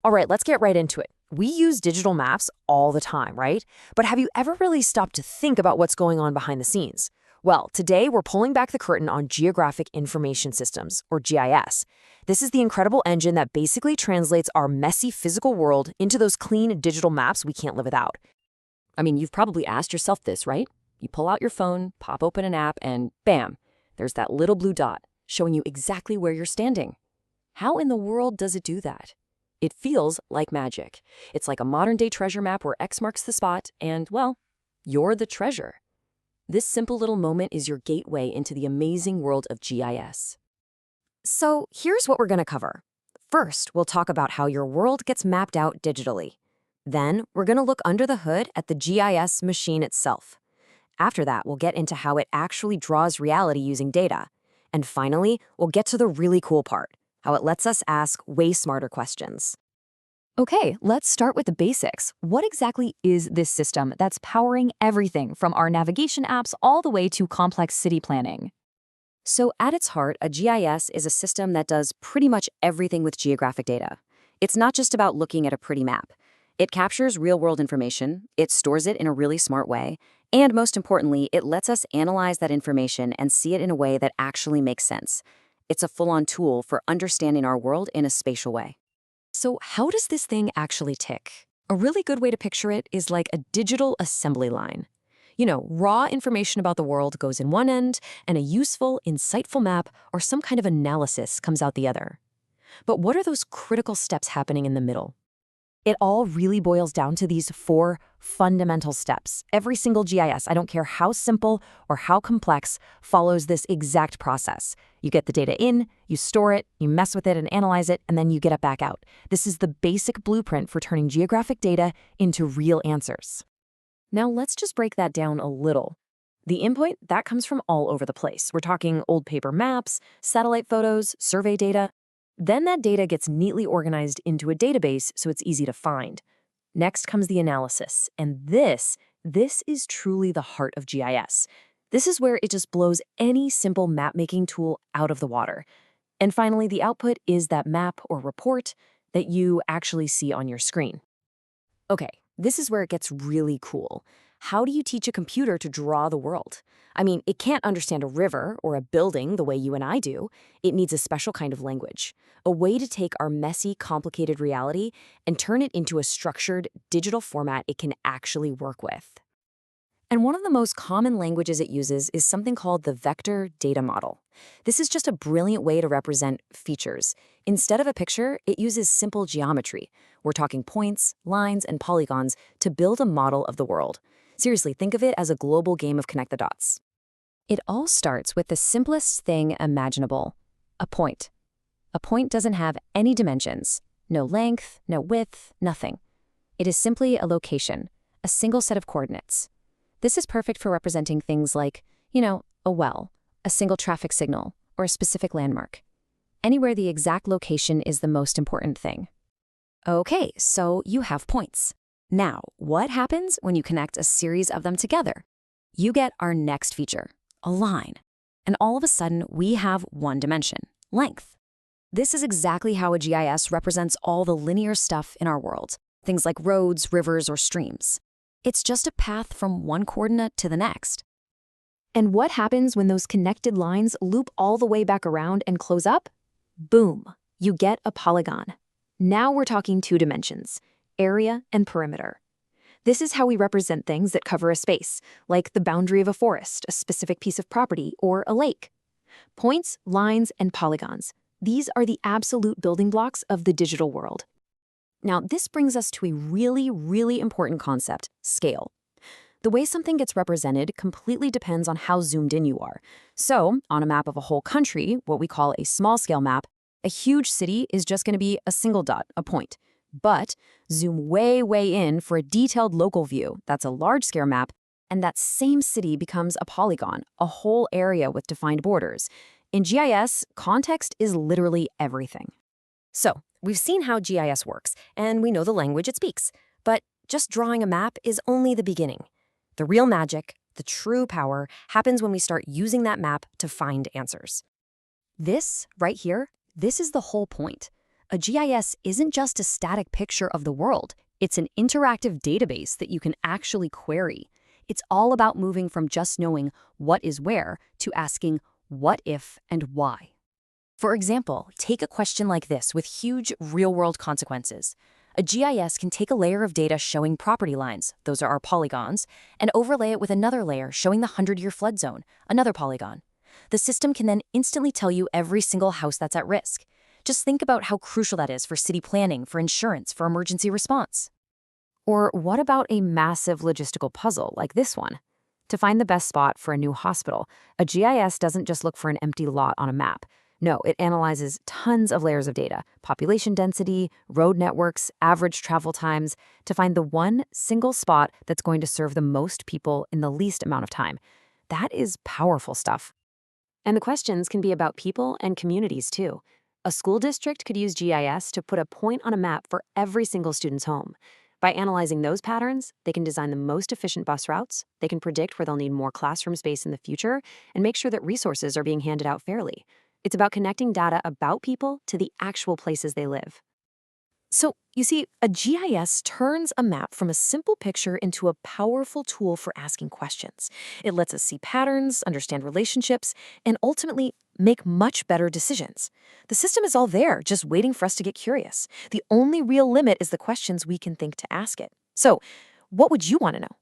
All right, let's get right into it. We use digital maps all the time, right? But have you ever really stopped to think about what's going on behind the scenes? Well, today we're pulling back the curtain on Geographic Information Systems, or GIS. This is the incredible engine that basically translates our messy physical world into those clean digital maps we can't live without. I mean, you've probably asked yourself this, right? You pull out your phone, pop open an app, and bam, there's that little blue dot showing you exactly where you're standing. How in the world does it do that? It feels like magic. It's like a modern-day treasure map where X marks the spot, and, well, you're the treasure. This simple little moment is your gateway into the amazing world of GIS. So here's what we're going to cover. First, we'll talk about how your world gets mapped out digitally. Then, we're going to look under the hood at the GIS machine itself. After that, we'll get into how it actually draws reality using data. And finally, we'll get to the really cool part, how it lets us ask way smarter questions. Okay, let's start with the basics. What exactly is this system that's powering everything from our navigation apps all the way to complex city planning? So at its heart, a GIS is a system that does pretty much everything with geographic data. It's not just about looking at a pretty map. It captures real-world information, it stores it in a really smart way, and most importantly, it lets us analyze that information and see it in a way that actually makes sense. It's a full-on tool for understanding our world in a spatial way. So how does this thing actually tick? A really good way to picture it is like a digital assembly line. Raw information about the world goes in one end, and a useful, insightful map or some kind of analysis comes out the other. But what are those critical steps happening in the middle? It all really boils down to these 4 fundamental steps. Every single GIS, I don't care how simple or how complex, follows this exact process. You get the data in, you store it, you mess with it and analyze it, and then you get it back out. This is the basic blueprint for turning geographic data into real answers. Now let's just break that down a little. The input, that comes from all over the place. We're talking old paper maps, satellite photos, survey data. Then that data gets neatly organized into a database so it's easy to find. Next comes the analysis, and this is truly the heart of GIS. This is where it just blows any simple map-making tool out of the water. And finally, the output is that map or report that you actually see on your screen. Okay, this is where it gets really cool. How do you teach a computer to draw the world? I mean, it can't understand a river or a building the way you and I do. It needs a special kind of language, a way to take our messy, complicated reality and turn it into a structured, digital format it can actually work with. And one of the most common languages it uses is something called the vector data model. This is just a brilliant way to represent features. Instead of a picture, it uses simple geometry. We're talking points, lines, and polygons to build a model of the world. Seriously, think of it as a global game of connect the dots. It all starts with the simplest thing imaginable, a point. A point doesn't have any dimensions, no length, no width, nothing. It is simply a location, a single set of coordinates. This is perfect for representing things like, a well, a single traffic signal, or a specific landmark. Anywhere the exact location is the most important thing. Okay, so you have points. Now, what happens when you connect a series of them together? You get our next feature, a line. And all of a sudden, we have one dimension, length. This is exactly how a GIS represents all the linear stuff in our world, things like roads, rivers, or streams. It's just a path from one coordinate to the next. And what happens when those connected lines loop all the way back around and close up? Boom, you get a polygon. Now we're talking 2 dimensions, area and perimeter. This is how we represent things that cover a space, like the boundary of a forest, a specific piece of property, or a lake. Points, lines, and polygons. These are the absolute building blocks of the digital world. Now, this brings us to a really, really important concept, scale. The way something gets represented completely depends on how zoomed in you are. So, on a map of a whole country, what we call a small-scale map, a huge city is just going to be a single dot, a point. But zoom way, way in for a detailed local view, that's a large-scale map, and that same city becomes a polygon, a whole area with defined borders. In GIS, context is literally everything. So, we've seen how GIS works, and we know the language it speaks. But just drawing a map is only the beginning. The real magic, the true power, happens when we start using that map to find answers. This, right here, this is the whole point. A GIS isn't just a static picture of the world, it's an interactive database that you can actually query. It's all about moving from just knowing what is where to asking what if and why. For example, take a question like this with huge real-world consequences. A GIS can take a layer of data showing property lines, those are our polygons, and overlay it with another layer showing the 100-year flood zone, another polygon. The system can then instantly tell you every single house that's at risk. Just think about how crucial that is for city planning, for insurance, for emergency response. Or what about a massive logistical puzzle like this one? To find the best spot for a new hospital, a GIS doesn't just look for an empty lot on a map. No, it analyzes tons of layers of data, population density, road networks, average travel times, to find the one single spot that's going to serve the most people in the least amount of time. That is powerful stuff. And the questions can be about people and communities too. A school district could use GIS to put a point on a map for every single student's home. By analyzing those patterns, they can design the most efficient bus routes, they can predict where they'll need more classroom space in the future, and make sure that resources are being handed out fairly. It's about connecting data about people to the actual places they live. So, you see, a GIS turns a map from a simple picture into a powerful tool for asking questions. It lets us see patterns, understand relationships, and ultimately make much better decisions. The system is all there, just waiting for us to get curious. The only real limit is the questions we can think to ask it. So, what would you want to know?